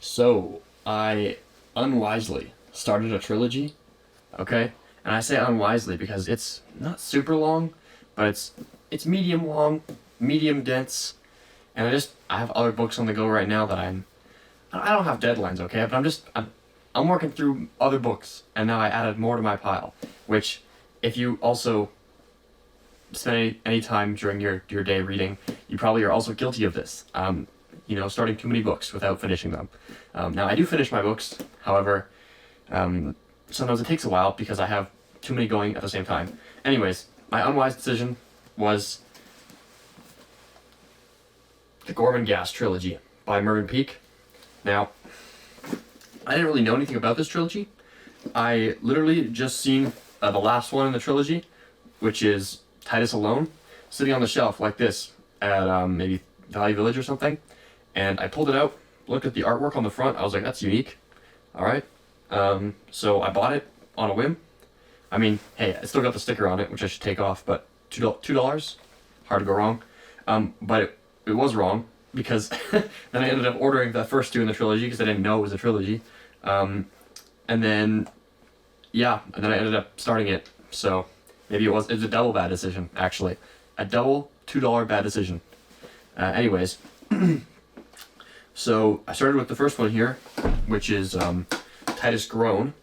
So, I unwisely started a trilogy, okay? And I say unwisely because it's not super long, but it's medium long, medium dense, and I have other books on the go right now that I don't have deadlines, okay? But I'm working through other books, and now I added more to my pile, which if you also spend any time during your day reading, you probably are also guilty of this. Starting too many books without finishing them. Now, I do finish my books, however, sometimes it takes a while because I have too many going at the same time. Anyways, my unwise decision was the Gormenghast trilogy by Mervyn Peake. Now, I didn't really know anything about this trilogy. I literally just seen the last one in the trilogy, which is Titus Alone, sitting on the shelf like this at maybe Valley Village or something. And I pulled it out, looked at the artwork on the front. I was like, that's unique. All right. So I bought it on a whim. I mean, hey, I still got the sticker on it, which I should take off, but $2, hard to go wrong. But it was wrong because then I ended up ordering the first two in the trilogy because I didn't know it was a trilogy. And then I ended up starting it. So maybe it was a double bad decision, actually. A double $2 bad decision. Anyways. So I started with the first one here, which is Titus Grown,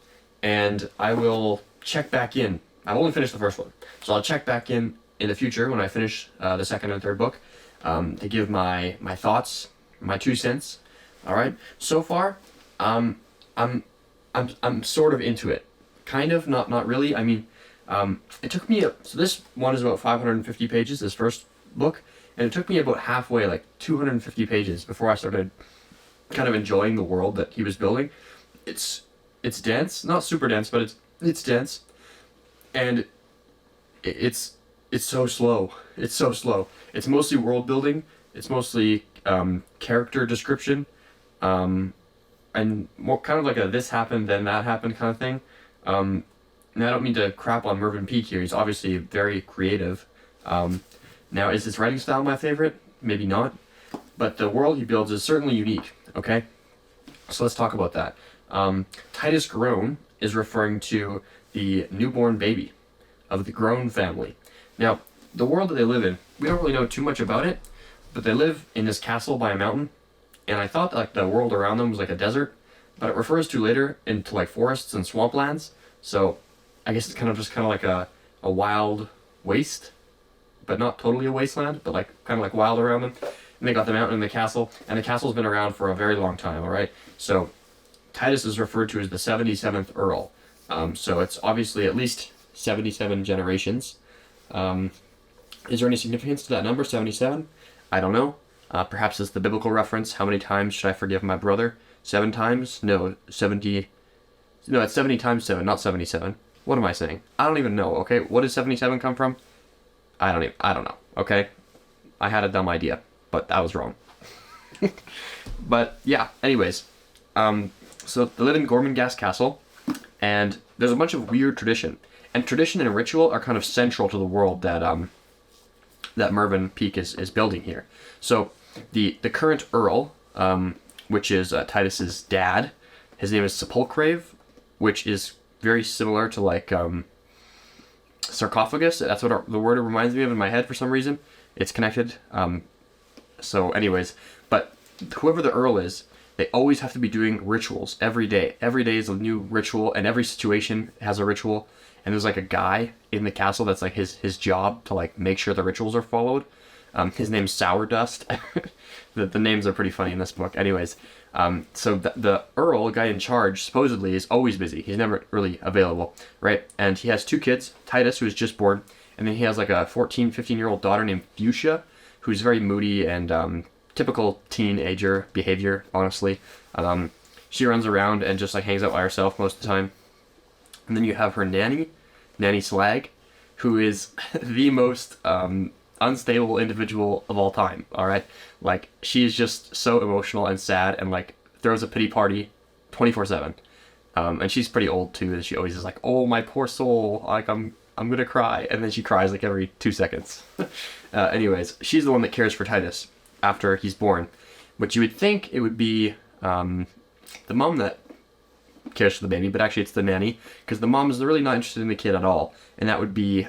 and I will check back in. I've only finished the first one, so I'll check back in the future when I finish the second and third book to give my thoughts, my 2 cents. All right. So far, I'm sort of into it, kind of, not really. I mean, it took me so this one is about 550 pages. This first book. And it took me about halfway, like 250 pages, before I started kind of enjoying the world that he was building. It's dense, not super dense, but it's dense, and it's so slow. It's so slow. It's mostly world building. It's mostly character description, and more kind of like a this happened then that happened kind of thing. And I don't mean to crap on Mervyn Peake here. He's obviously very creative. Now, is his writing style my favorite? Maybe not. But the world he builds is certainly unique, okay? So let's talk about that. Titus Grown is referring to the newborn baby of the Grown family. Now, the world that they live in, we don't really know too much about it, but they live in this castle by a mountain, and I thought like the world around them was like a desert, but it refers to later into like forests and swamplands, so I guess it's kind of like a wild waste, but not totally a wasteland, but like kind of like wild around them. And they got the mountain and the castle's been around for a very long time, all right? So Titus is referred to as the 77th Earl. So it's obviously at least 77 generations. Is there any significance to that number, 77? I don't know. Perhaps it's the biblical reference. How many times should I forgive my brother? 7 times? No, 70. No, it's 70 times 7, not 77. What am I saying? I don't even know, okay? What does 77 come from? I don't know, okay? I had a dumb idea, but that was wrong. But yeah, anyways. So they live in Gormenghast Castle, and there's a bunch of weird tradition. And tradition and ritual are kind of central to the world that that Mervyn Peake is building here. So the current Earl, which is Titus's dad, his name is Sepulchrave, which is very similar to like sarcophagus. That's what the word reminds me of in my head for some reason. It's connected. So anyways, but whoever the Earl is, they always have to be doing rituals every day. Every day is a new ritual, and every situation has a ritual. And there's like a guy in the castle that's like his job to like make sure the rituals are followed. His name's Sourdust. The names are pretty funny in this book. Anyways, so the Earl, guy in charge, supposedly is always busy. He's never really available, right? And he has 2 kids, Titus, who was just born, and then he has like a 14, 15-year-old daughter named Fuchsia, who's very moody and typical teenager behavior, honestly. She runs around and just like hangs out by herself most of the time. And then you have her Nanny Slag, who is the most unstable individual of all time, all right? Like, she is just so emotional and sad and like throws a pity party 24/7. And she's pretty old too, and she always is like, oh, my poor soul, like I'm gonna cry, and then she cries like every 2 seconds. Anyways, she's the one that cares for Titus after he's born, which you would think it would be the mom that cares for the baby, but actually it's the nanny, because the mom is really not interested in the kid at all, and that would be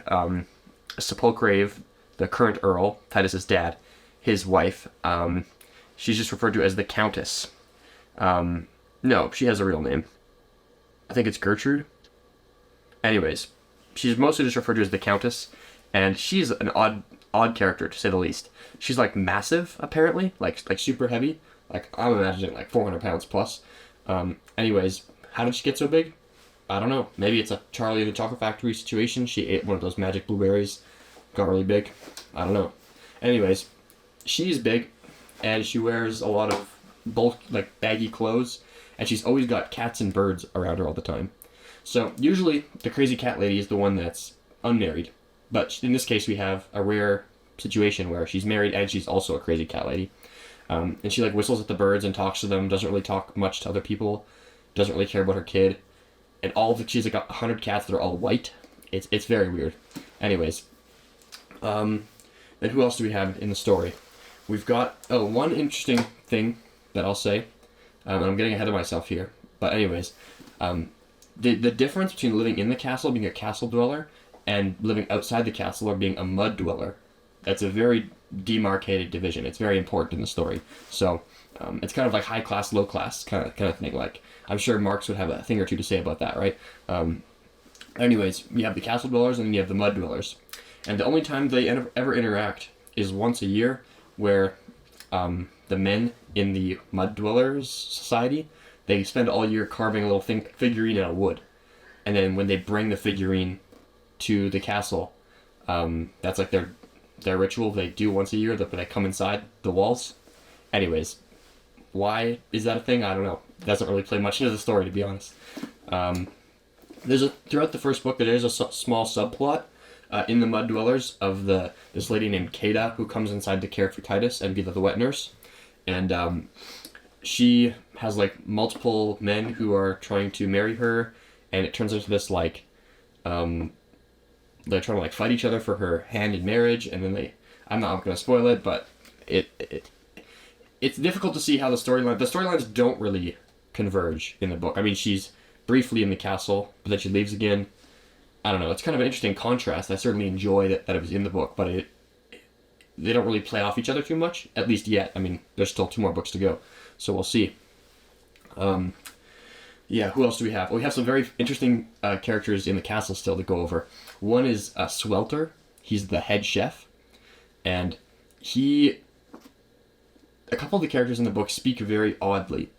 Sepulchrave, the current Earl, Titus's dad, his wife. She's just referred to as the Countess. No, she has a real name. I think it's Gertrude. Anyways, she's mostly just referred to as the Countess, and she's an odd character, to say the least. She's like massive, apparently, like super heavy. Like, I'm imagining like 400 pounds plus. Anyways, how did she get so big? I don't know. Maybe it's a Charlie and the Chocolate Factory situation. She ate one of those magic blueberries, got really big. I don't know. Anyways, she's big, and she wears a lot of bulk, like baggy clothes, and she's always got cats and birds around her all the time. So usually the crazy cat lady is the one that's unmarried, but in this case we have a rare situation where she's married and she's also a crazy cat lady. And she like whistles at the birds and talks to them, doesn't really talk much to other people, doesn't really care about her kid, and she's like 100 cats that are all white. It's very weird. Anyways, then who else do we have in the story? We've got one interesting thing that I'll say, and I'm getting ahead of myself here, but anyways, the difference between living in the castle, being a castle dweller, and living outside the castle or being a mud dweller, that's a very demarcated division. It's very important in the story. So it's kind of like high class, low class kind of thing. Like, I'm sure Marx would have a thing or two to say about that, right? Anyways, you have the castle dwellers and then you have the mud dwellers, and the only time they ever interact is once a year, where the men in the mud dwellers society, they spend all year carving a little figurine out of wood, and then when they bring the figurine to the castle, that's like their ritual they do once a year. They come inside the walls. Anyways, why is that a thing? I don't know. It doesn't really play much into the story, to be honest. Throughout the first book, there is a small subplot in the mud dwellers of this lady named Kada, who comes inside to care for Titus and be the wet nurse, and she has like multiple men who are trying to marry her, and it turns into this like they're trying to like fight each other for her hand in marriage, and then I'm not going to spoil it, but it's difficult to see how the storylines don't really converge in the book. I mean, she's briefly in the castle, but then she leaves again. I don't know. It's kind of an interesting contrast. I certainly enjoy that it was in the book, but they don't really play off each other too much, at least yet. I mean, there's still 2 more books to go, so we'll see. Yeah, who else do we have? Well, we have some very interesting characters in the castle still to go over. One is Swelter. He's the head chef, and a couple of the characters in the book speak very oddly.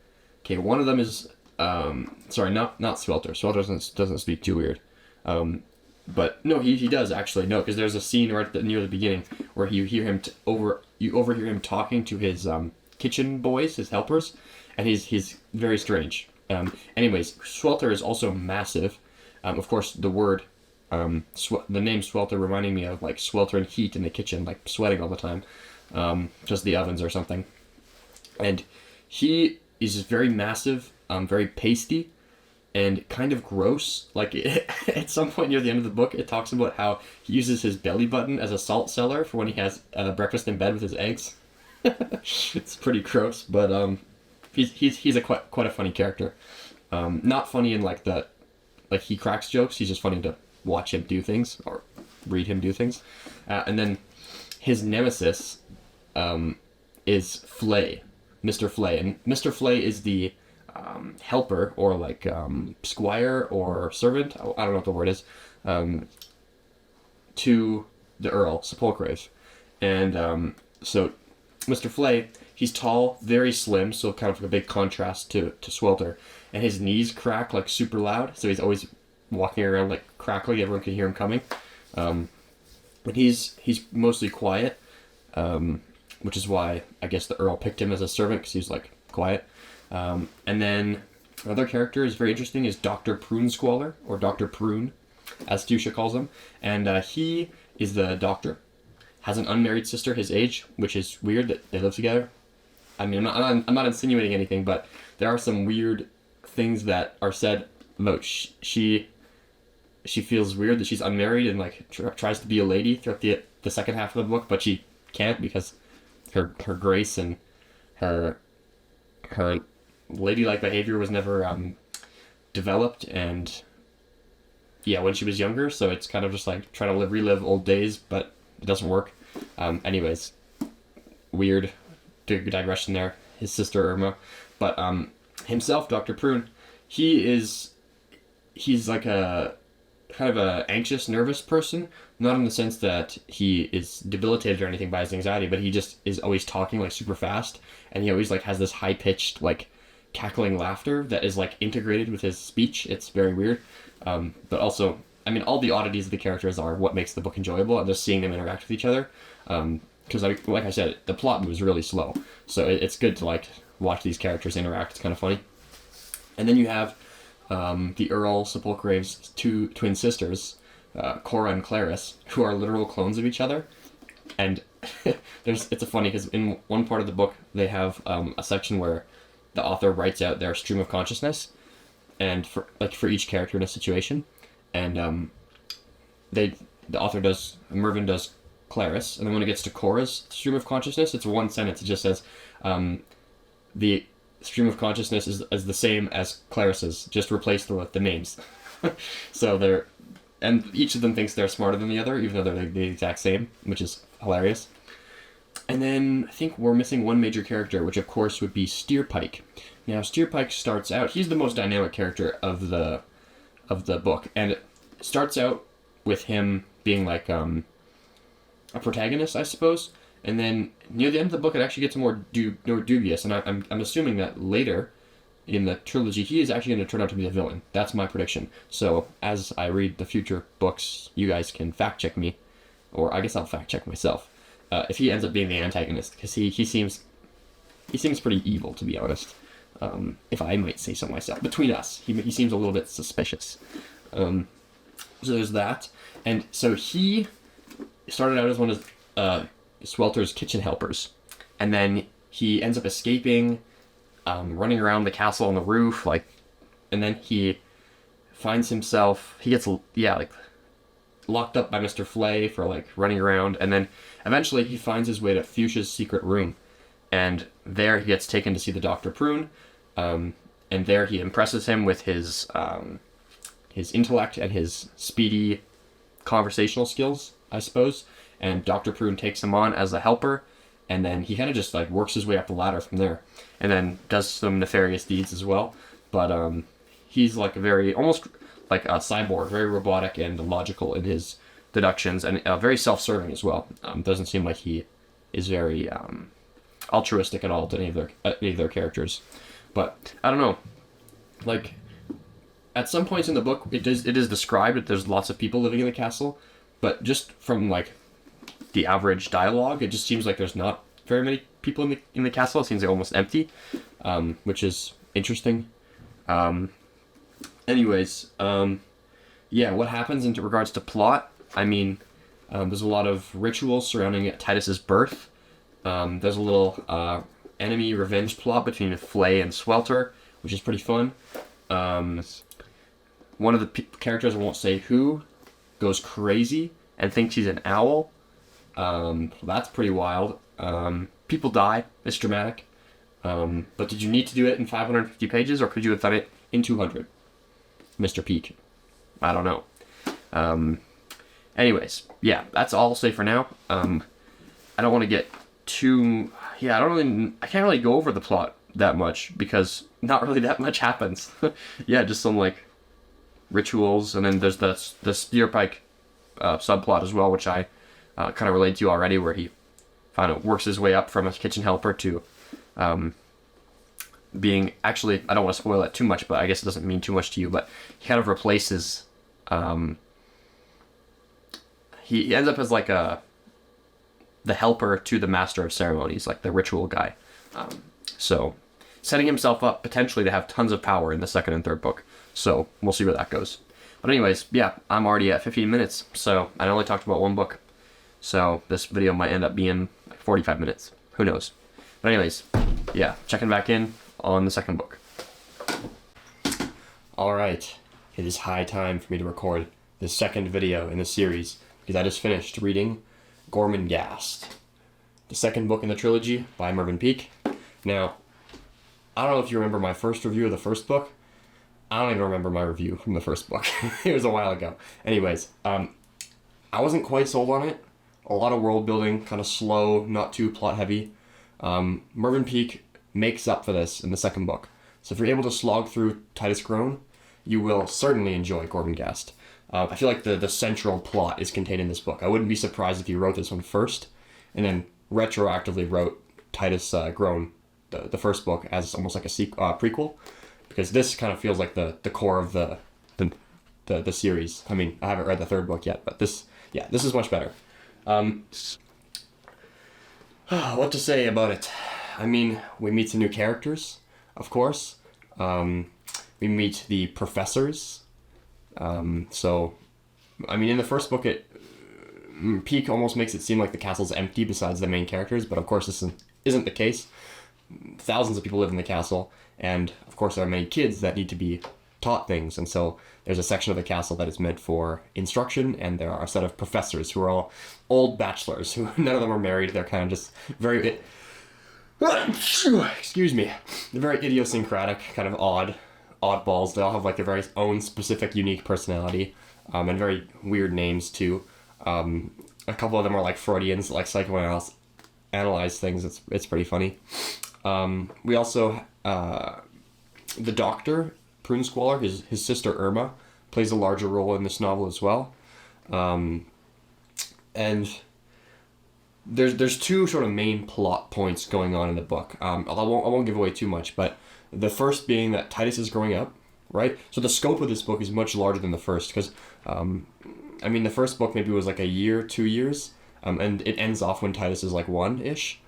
Okay, one of them is sorry, not Swelter. Swelter doesn't speak too weird. But no, he does actually. No, because there's a scene right near the beginning where you overhear him talking to his kitchen boys, his helpers, and he's very strange. Anyways, Swelter is also massive. Of course, the word the name Swelter reminding me of like sweltering heat in the kitchen, like sweating all the time, just the ovens or something. And he is just very massive, very pasty, and kind of gross. Like, at some point near the end of the book, it talks about how he uses his belly button as a salt cellar for when he has breakfast in bed with his eggs. It's pretty gross, but he's quite a funny character. Not funny in like he cracks jokes. He's just funny to watch him do things or read him do things. And then his nemesis is Flay, Mr. Flay, and Mr. Flay is the helper or like squire or servant, I don't know what the word is, to the Earl, Sepulchrave. And so Mr. Flay, he's tall, very slim, so kind of a big contrast to Swelter, and his knees crack like super loud, so he's always walking around like crackling, everyone can hear him coming. But he's mostly quiet, which is why I guess the Earl picked him as a servant, because he's like quiet. And then another character is very interesting, is Dr. Prune Squaller, or Dr. Prune, as Stusha calls him. And he is the doctor, has an unmarried sister his age, which is weird that they live together. I mean, I'm not insinuating anything, but there are some weird things that are said about she feels weird that she's unmarried and like tries to be a lady throughout the second half of the book, but she can't because her grace and her ladylike behavior was never developed, and yeah, when she was younger, so it's kind of just like trying to relive old days, but it doesn't work. Anyways, weird digression there. His sister Irma, but himself, Dr. Prune, he's like a kind of a anxious, nervous person, not in the sense that he is debilitated or anything by his anxiety, but he just is always talking like super fast, and he always like has this high-pitched like cackling laughter that is like integrated with his speech. It's very weird. But also, I mean, all the oddities of the characters are what makes the book enjoyable, and just seeing them interact with each other. Because like I said, the plot moves really slow, so it's good to like watch these characters interact. It's kind of funny. And then you have the Earl Sepulchre's two twin sisters, Cora and Clarice, who are literal clones of each other. And it's funny because in one part of the book they have a section where the author writes out their stream of consciousness, and for each character in a situation, and the author Mervyn does Clarice, and then when it gets to Cora's stream of consciousness, it's one sentence. It just says, the stream of consciousness is the same as Clarice's, just replace the names. So and each of them thinks they're smarter than the other, even though they're the exact same, which is hilarious. And then I think we're missing one major character, which of course would be Steerpike. Now Steerpike starts out, he's the most dynamic character of the book, and it starts out with him being like a protagonist, I suppose. And then near the end of the book, it actually gets more dubious, and I'm assuming that later in the trilogy, he is actually going to turn out to be the villain. That's my prediction. So as I read the future books, you guys can fact check me, or I guess I'll fact check myself, if he ends up being the antagonist, because he seems pretty evil, to be honest. If I might say so myself. Between us, he seems a little bit suspicious. So there's that, and so he started out as one of Swelter's kitchen helpers, and then he ends up escaping, running around the castle on the roof, and then he finds himself, he gets locked up by Mr. Flay for running around, and then eventually he finds his way to Fuchsia's secret room, and there he gets taken to see the Dr. Prune, and there he impresses him with his intellect and his speedy conversational skills, I suppose. And Dr. Prune takes him on as a helper, and then he kind of just works his way up the ladder from there, and then does some nefarious deeds as well. But he's almost like a cyborg, very robotic and logical in his deductions, and very self-serving as well. Doesn't seem like he is very altruistic at all to any of their characters. But I don't know, at some points in the book, it is described that there's lots of people living in the castle, but just from the average dialogue, it just seems like there's not very many people in the castle. It seems almost empty, which is interesting. Anyways, yeah, what happens in regards to plot? I mean, there's a lot of rituals surrounding Titus's birth. There's a little enemy revenge plot between Flay and Swelter, which is pretty fun. One of the characters, I won't say who, goes crazy and thinks he's an owl. That's pretty wild. People die. It's dramatic. But did you need to do it in 550 pages, or could you have done it in 200? Mr. Peake. I don't know. Anyways, yeah, that's all I'll say for now. I don't want to get too... Yeah, I can't really go over the plot that much, because not really that much happens. Yeah, just some, rituals, and then there's the Steerpike subplot as well, which I kind of related to already, where he kind of works his way up from a kitchen helper to being... Actually, I don't want to spoil it too much, but I guess it doesn't mean too much to you, but he kind of replaces... he ends up as the helper to the master of ceremonies, the ritual guy. So, setting himself up potentially to have tons of power in the second and third book. So, we'll see where that goes. But anyways, yeah, I'm already at 15 minutes, so I only talked about one book. So, this video might end up being 45 minutes. Who knows? But anyways, yeah, checking back in on the second book. Alright, it is high time for me to record the second video in the series, because I just finished reading Gormenghast, the second book in the trilogy by Mervyn Peake. Now, I don't know if you remember my first review of the first book. I don't even remember my review from the first book. It was a while ago. Anyways, I wasn't quite sold on it. A lot of world building, kind of slow, not too plot heavy. Mervyn Peake makes up for this in the second book. So if you're able to slog through Titus Grown, you will certainly enjoy Gormenghast. I feel like the central plot is contained in this book. I wouldn't be surprised if you wrote this one first, and then retroactively wrote Titus Grown, the first book, as almost like a prequel, because this kind of feels like the core of the series. I mean, I haven't read the third book yet, but this is much better. What to say about it? I mean, we meet some new characters, of course. We meet the professors. So, I mean, in the first book, Peake almost makes it seem like the castle's empty besides the main characters, but of course this isn't the case. Thousands of people live in the castle, and of course there are many kids that need to be taught things, and so there's a section of the castle that is meant for instruction, and there are a set of professors who are all old bachelors, who none of them are married. They're kind of just very... Excuse me. They're very idiosyncratic, kind of oddballs. They all have like their very own specific, unique personality, and very weird names too. A couple of them are like Freudians, like psychoanalyze things. It's pretty funny. We also the doctor, Prune Squaller, his sister Irma, plays a larger role in this novel as well. And there's two sort of main plot points going on in the book. I won't give away too much, but the first being that Titus is growing up, right? So the scope of this book is much larger than the first, because, I mean, the first book maybe was like a year, 2 years, and it ends off when Titus is like 1-ish.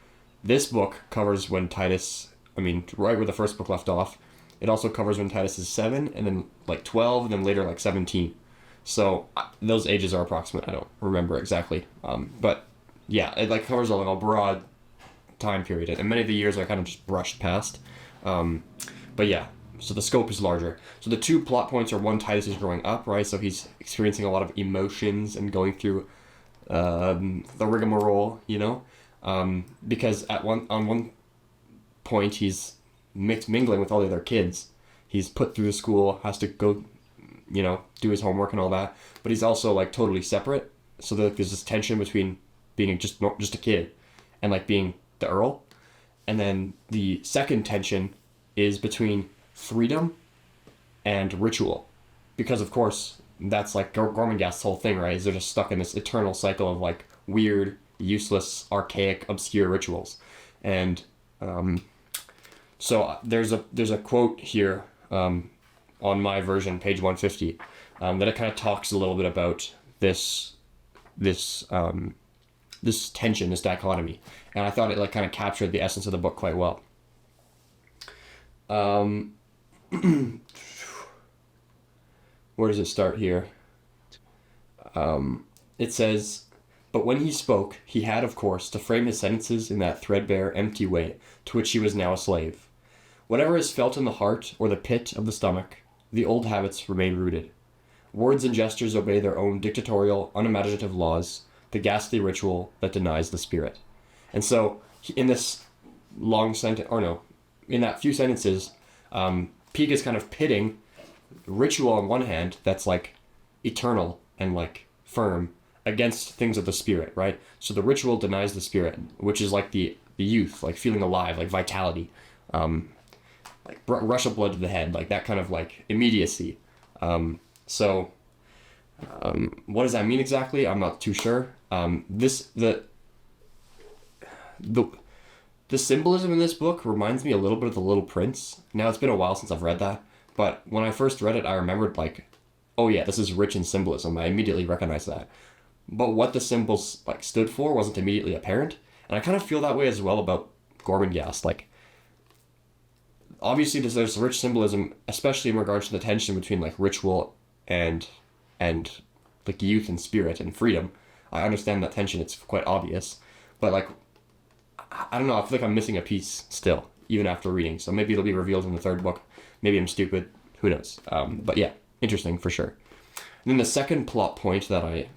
This book covers when Titus, I mean, right where the first book left off. It also covers when Titus is 7, and then like 12, and then later like 17. So those ages are approximate. I don't remember exactly, but yeah, it like covers a broad time period, and many of the years are kind of just brushed past. But yeah, so the scope is larger. So the two plot points are, one, Titus is growing up, right? So he's experiencing a lot of emotions and going through the rigmarole, you know, because on one point he's mingling with all the other kids. He's put through the school, has to go, you know, do his homework and all that, but he's also like totally separate. So there's this tension between being just a kid and like being the Earl. And then the second tension is between freedom and ritual, because of course that's like Gormenghast's whole thing, right? Is they're just stuck in this eternal cycle of like weird, useless, archaic, obscure rituals. And so there's a quote here on my version, page 150, that it kind of talks a little bit about this tension, this dichotomy, and I thought it like kind of captured the essence of the book quite well. Where does it start here? It says, "But when he spoke, he had, of course, to frame his sentences in that threadbare, empty way to which he was now a slave. Whatever is felt in the heart or the pit of the stomach, the old habits remain rooted. Words and gestures obey their own dictatorial, unimaginative laws, the ghastly ritual that denies the spirit." And so, in this long sentence, or no, in that few sentences, Peake is kind of pitting ritual on one hand, that's like eternal and like firm, against things of the spirit, right? So the ritual denies the spirit, which is like the youth, like feeling alive, like vitality, like rush of blood to the head, like that kind of like immediacy. So what does that mean exactly? I'm not too sure. The symbolism in this book reminds me a little bit of The Little Prince. Now, it's been a while since I've read that, but when I first read it, I remembered like, oh yeah, this is rich in symbolism. I immediately recognized that. But what the symbols like stood for wasn't immediately apparent, and I kind of feel that way as well about Gormenghast. Like, obviously there's rich symbolism, especially in regards to the tension between like ritual and like youth and spirit and freedom. I understand that tension, it's quite obvious, but like, I don't know, I feel like I'm missing a piece still, even after reading. So maybe it'll be revealed in the third book. Maybe I'm stupid, who knows. But yeah, interesting for sure. And then the second plot point that I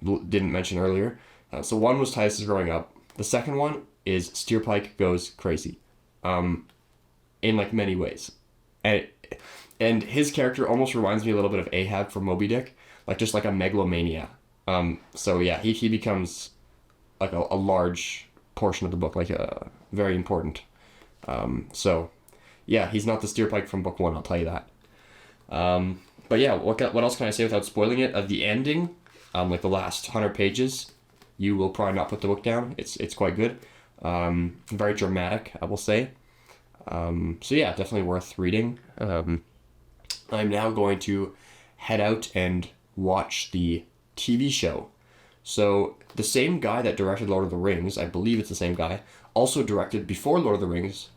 didn't mention earlier, so one was Titus is growing up. The second one is Steerpike goes crazy. in like many ways, and his character almost reminds me a little bit of Ahab from Moby Dick, like just like a megalomania. So yeah, he becomes like a large portion of the book, like a very important. So yeah, he's not the Steerpike from book one, I'll tell you that. But yeah, what else can I say without spoiling it? The ending, like the last 100 pages, you will probably not put the book down. It's quite good. Very dramatic, I will say. So yeah, definitely worth reading. I'm now going to head out and watch the TV show. So the same guy that directed Lord of the Rings, I believe it's the same guy, also directed before Lord of the Rings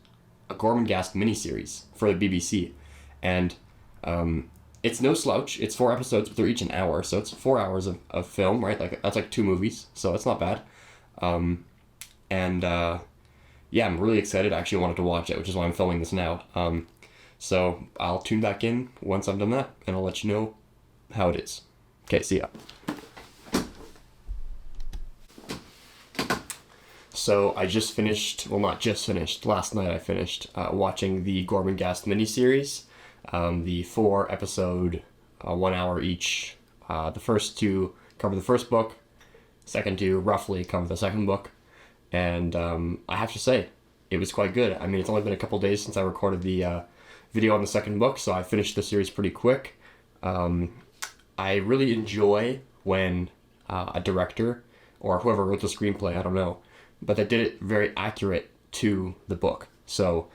a Gormenghast miniseries for the BBC, and it's no slouch. It's 4 episodes, but they're each an hour, so it's 4 hours of film, right? Like that's like 2 movies, so it's not bad. Yeah, I'm really excited. I actually wanted to watch it, which is why I'm filming this now. So I'll tune back in once I've done that, and I'll let you know how it is. Okay, see ya. So I just finished, well, not just finished, last night I finished watching the Gormenghast miniseries, the 4 episode, 1 hour each. The first 2 cover the first book, second 2 roughly cover the second book, and I have to say, it was quite good. I mean, it's only been a couple days since I recorded the video on the second book, so I finished the series pretty quick. I really enjoy when a director, or whoever wrote the screenplay, I don't know, but they did it very accurate to the book. So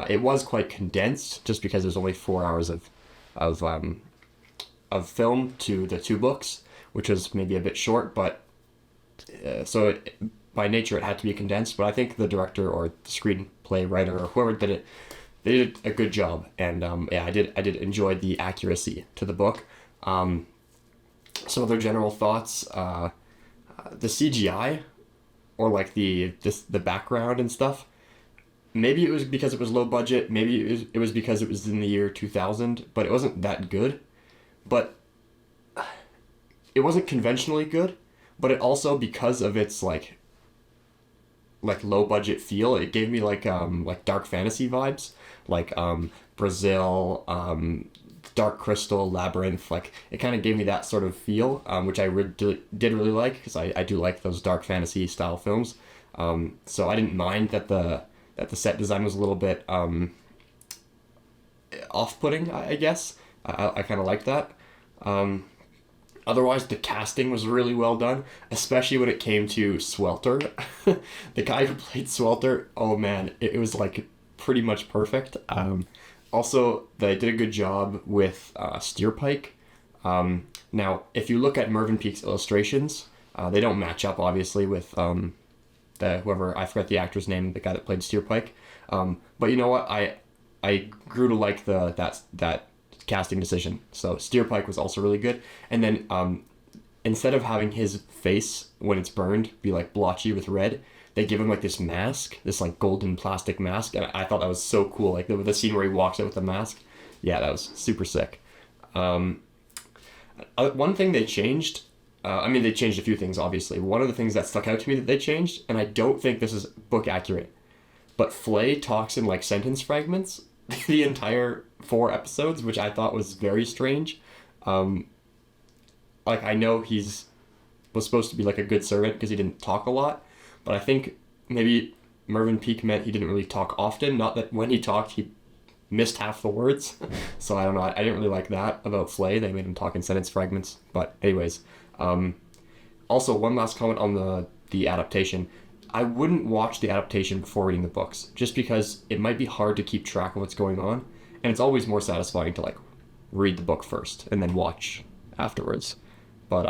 it was quite condensed, just because there's only 4 hours of film to the 2 books, which was maybe a bit short, but by nature it had to be condensed. But I think the director or the screenplay writer or whoever did it, they did a good job, and yeah, I did enjoy the accuracy to the book. Some other general thoughts: the CGI, or like the background and stuff. Maybe it was because it was low budget. Maybe it was because it was in the year 2000, but it wasn't that good. But it wasn't conventionally good. But it also, because of its like low budget feel, it gave me like dark fantasy vibes, like Brazil, Dark Crystal, Labyrinth. Like it kind of gave me that sort of feel, which I did really like, because I do like those dark fantasy style films. So I didn't mind that the set design was a little bit off-putting, I guess. I kind of liked that. Otherwise, the casting was really well done, especially when it came to Swelter. The guy who played Swelter, oh man, it was like pretty much perfect. Also, they did a good job with Steerpike. Now, if you look at Mervyn Peake's illustrations, they don't match up, obviously, with whoever, I forget the actor's name, the guy that played Steerpike. But you know what? I grew to like that casting decision. So Steerpike was also really good. And then instead of having his face, when it's burned, be like blotchy with red, they give him like this mask, this like golden plastic mask, and I thought that was so cool. Like the scene where he walks out with the mask, yeah, that was super sick. One thing they changed, I mean, they changed a few things, obviously. One of the things that stuck out to me that they changed, and I don't think this is book accurate, but Flay talks in like sentence fragments the entire 4 episodes, which I thought was very strange. Like, I know was supposed to be like a good servant because he didn't talk a lot, but I think maybe Mervyn Peake meant he didn't really talk often, not that when he talked he missed half the words. So I don't know, I didn't really like that about Flay. They made him talk in sentence fragments. But anyways, also one last comment on the adaptation. I wouldn't watch the adaptation before reading the books, just because it might be hard to keep track of what's going on, and it's always more satisfying to like read the book first and then watch afterwards. But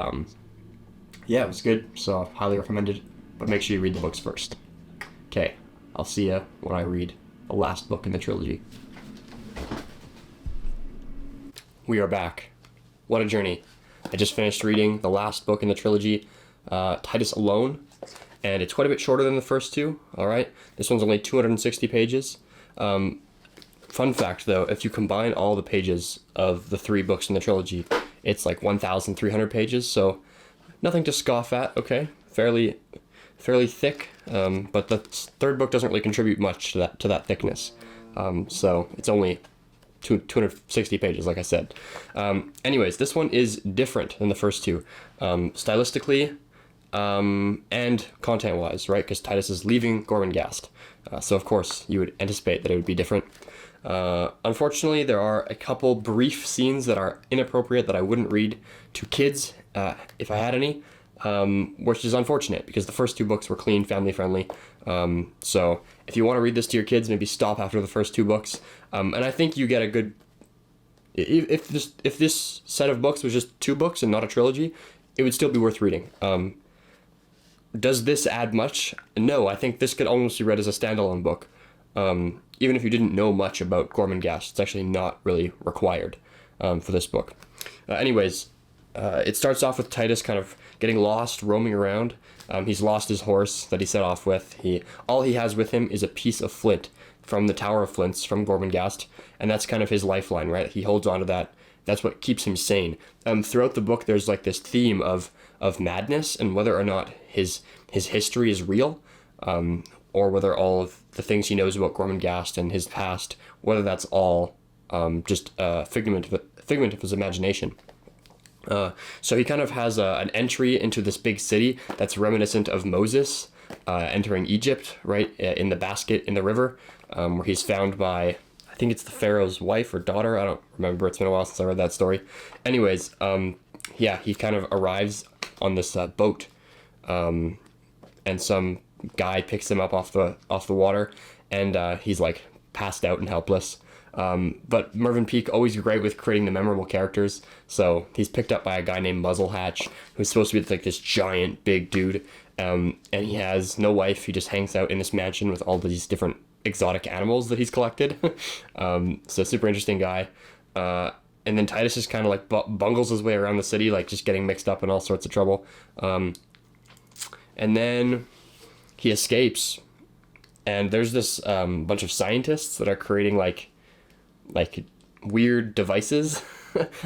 yeah, it was good, so highly recommended, but make sure you read the books first. Okay, I'll see ya when I read the last book in the trilogy. We are back. What a journey. I just finished reading the last book in the trilogy, Titus Alone, and it's quite a bit shorter than the first 2, alright? This one's only 260 pages. Fun fact, though, if you combine all the pages of the 3 books in the trilogy, it's like 1,300 pages, so nothing to scoff at, okay? Fairly thick, but the third book doesn't really contribute much to that thickness. So it's only 260 pages, like I said. Anyways, this one is different than the first two, stylistically and content-wise, right? Because Titus is leaving Gormenghast. So, of course, you would anticipate that it would be different. Unfortunately, there are a couple brief scenes that are inappropriate that I wouldn't read to kids if I had any, which is unfortunate because the first two books were clean, family-friendly. So if you want to read this to your kids, maybe stop after the first two books. And I think you get a good... If this set of books was just two books and not a trilogy, it would still be worth reading. Does this add much? No, I think this could almost be read as a standalone book. Even if you didn't know much about Gormenghast, it's actually not really required for this book. Anyways, it starts off with Titus kind of getting lost, roaming around. He's lost his horse that he set off with. All he has with him is a piece of flint from the Tower of Flints from Gormenghast, and that's kind of his lifeline, right? He holds on to that. That's what keeps him sane. Throughout the book, there's like this theme of madness and whether or not his history is real, or whether all of the things he knows about Gormenghast and his past, whether that's all just a figment of his imagination. So he kind of has an entry into this big city that's reminiscent of Moses entering Egypt, right, in the basket in the river, where he's found by, I think it's the Pharaoh's wife or daughter. I don't remember. It's been a while since I read that story. Anyways, he kind of arrives on this boat, and some guy picks him up off the water, and he's like passed out and helpless. But Mervyn Peake always great with creating the memorable characters. So he's picked up by a guy named Muzzlehatch, who's supposed to be like this giant big dude. And he has no wife. He just hangs out in this mansion with all these different exotic animals that he's collected. So super interesting guy. And then Titus just kind of like bungles his way around the city, like just getting mixed up in all sorts of trouble. And then he escapes. And there's this bunch of scientists that are creating like weird devices.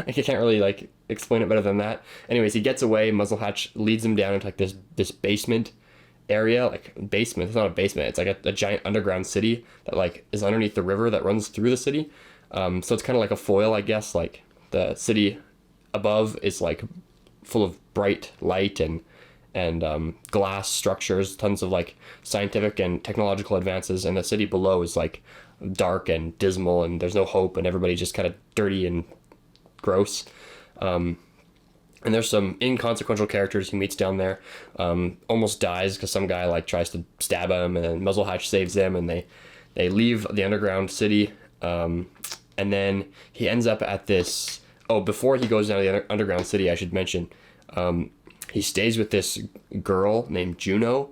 I can't really like explain it better than that. Anyways, he gets away. Muzzlehatch leads him down into like this basement area. Like basement, it's not a basement. It's like a giant underground city that like is underneath the river that runs through the city. So it's kind of like a foil, I guess. Like the city above is like full of bright light and glass structures, tons of like scientific and technological advances, and the city below is like dark and dismal, and there's no hope, and everybody's just kind of dirty and gross. And there's some inconsequential characters he meets down there. Almost dies because some guy like tries to stab him, and then Muzzlehatch saves him, and they leave the underground city. And then he ends up at this. Oh, before he goes down to the underground city, I should mention, he stays with this girl named Juno,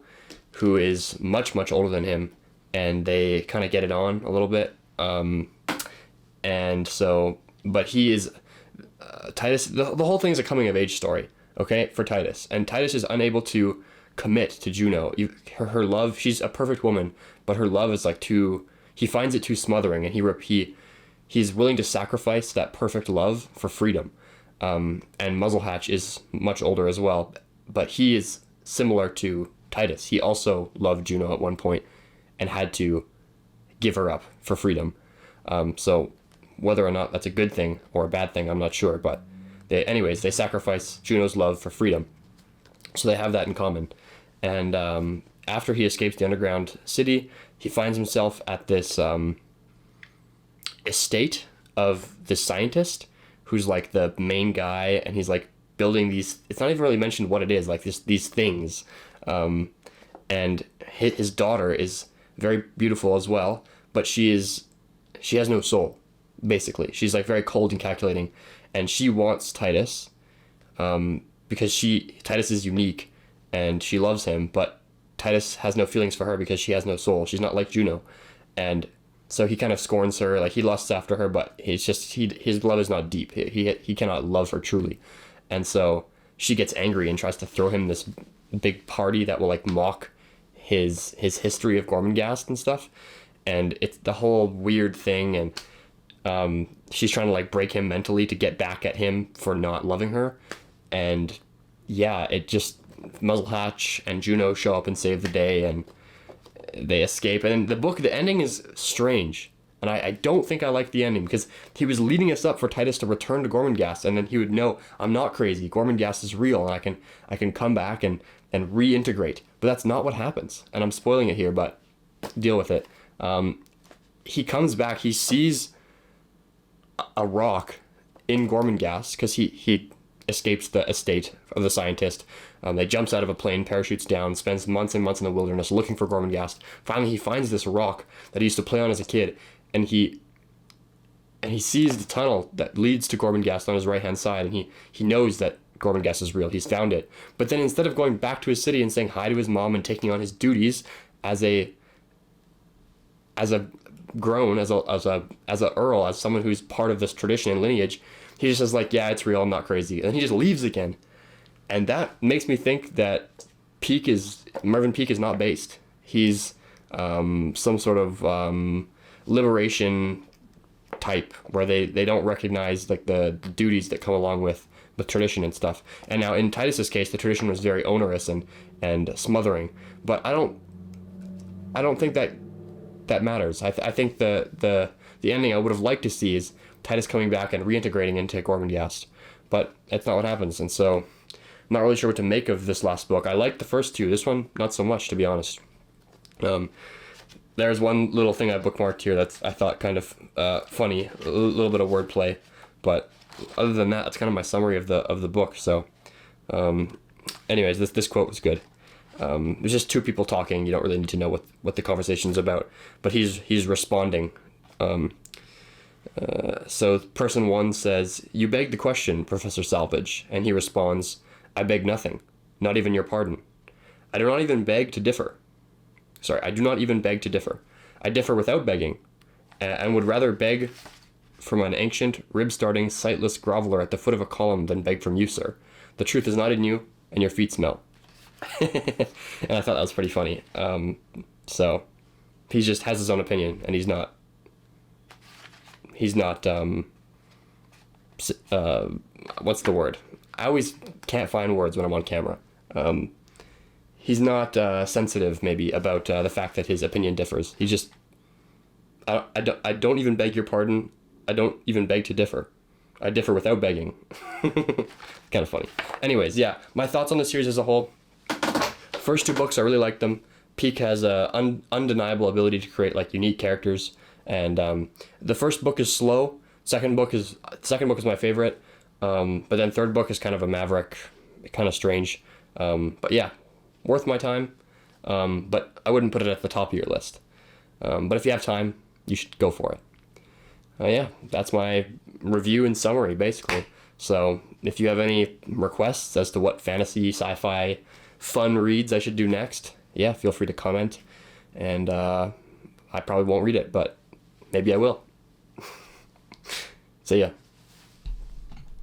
who is much, much older than him, and they kind of get it on a little bit. And so, but he is, Titus, the whole thing is a coming of age story, okay, for Titus. And Titus is unable to commit to Juno. Her love, she's a perfect woman, but her love is like he finds it too smothering, and he's willing to sacrifice that perfect love for freedom. And Muzzlehatch is much older as well, but he is similar to Titus. He also loved Juno at one point and had to give her up for freedom. So whether or not that's a good thing or a bad thing, I'm not sure, but they sacrifice Juno's love for freedom. So they have that in common. And after he escapes the underground city, he finds himself at this estate of this scientist who's like the main guy, and he's like building these, it's not even really mentioned what it is, like these things. And his daughter is very beautiful as well, but she has no soul, basically. She's like very cold and calculating, and she wants Titus, because Titus is unique, and she loves him, but Titus has no feelings for her because she has no soul. She's not like Juno, and so he kind of scorns her, like he lusts after her, but his love is not deep. He cannot love her truly, and so she gets angry and tries to throw him this big party that will like mock his history of Gormenghast and stuff, and it's the whole weird thing, and she's trying to like break him mentally to get back at him for not loving her, and yeah, it just Muzzlehatch and Juno show up and save the day, and they escape. And the ending is strange. And I don't think I like the ending, because he was leading us up for Titus to return to Gormenghast, and then he would know, I'm not crazy, Gormenghast is real, and I can come back and reintegrate. But that's not what happens. And I'm spoiling it here, but deal with it. He comes back, he sees a rock in Gormenghast, because he escapes the estate of the scientist. They jumps out of a plane, parachutes down, spends months and months in the wilderness looking for Gormenghast. Finally, he finds this rock that he used to play on as a kid, and he sees the tunnel that leads to Gormenghast on his right-hand side, and he knows that Gormenghast is real. He's found it. But then instead of going back to his city and saying hi to his mom and taking on his duties as a grown, as a earl, as someone who's part of this tradition and lineage, he just says like, yeah, it's real, I'm not crazy. And he just leaves again. And that makes me think that Mervyn Peake is not based. He's some sort of liberation type, where they don't recognize like the duties that come along with the tradition and stuff. And now in Titus's case, the tradition was very onerous and smothering. But I don't think that matters. I think the ending I would have liked to see is Titus coming back and reintegrating into Gormenghast, but that's not what happens. And so I'm not really sure what to make of this last book. I liked the first two. This one, not so much, to be honest. There's one little thing I bookmarked here that's I thought kind of funny, a little bit of wordplay, but other than that, it's kind of my summary of the book. So, anyways, this quote was good. There's just two people talking. You don't really need to know what the conversation's about, but he's responding. So person one says, "You beg the question, Professor Salvage," and he responds, "I beg nothing, not even your pardon. I do not even beg to differ. I do not even beg to differ. I differ without begging, and would rather beg from an ancient, rib-starting, sightless groveler at the foot of a column than beg from you, sir. The truth is not in you, and your feet smell." And I thought that was pretty funny. So he just has his own opinion, and he's not what's the word? I always can't find words when I'm on camera. He's not sensitive, maybe, about the fact that his opinion differs. He just, I don't even beg your pardon. I don't even beg to differ. I differ without begging. Kind of funny. Anyways, yeah, my thoughts on the series as a whole. First two books, I really liked them. Peake has a undeniable ability to create like unique characters, and the first book is slow. Second book is my favorite, but then third book is kind of a maverick, kind of strange. But yeah, worth my time. But I wouldn't put it at the top of your list. But if you have time, you should go for it. Yeah, that's my review and summary, basically. So if you have any requests as to what fantasy, sci-fi, fun reads I should do next, yeah, feel free to comment. And I probably won't read it, but maybe I will. See ya.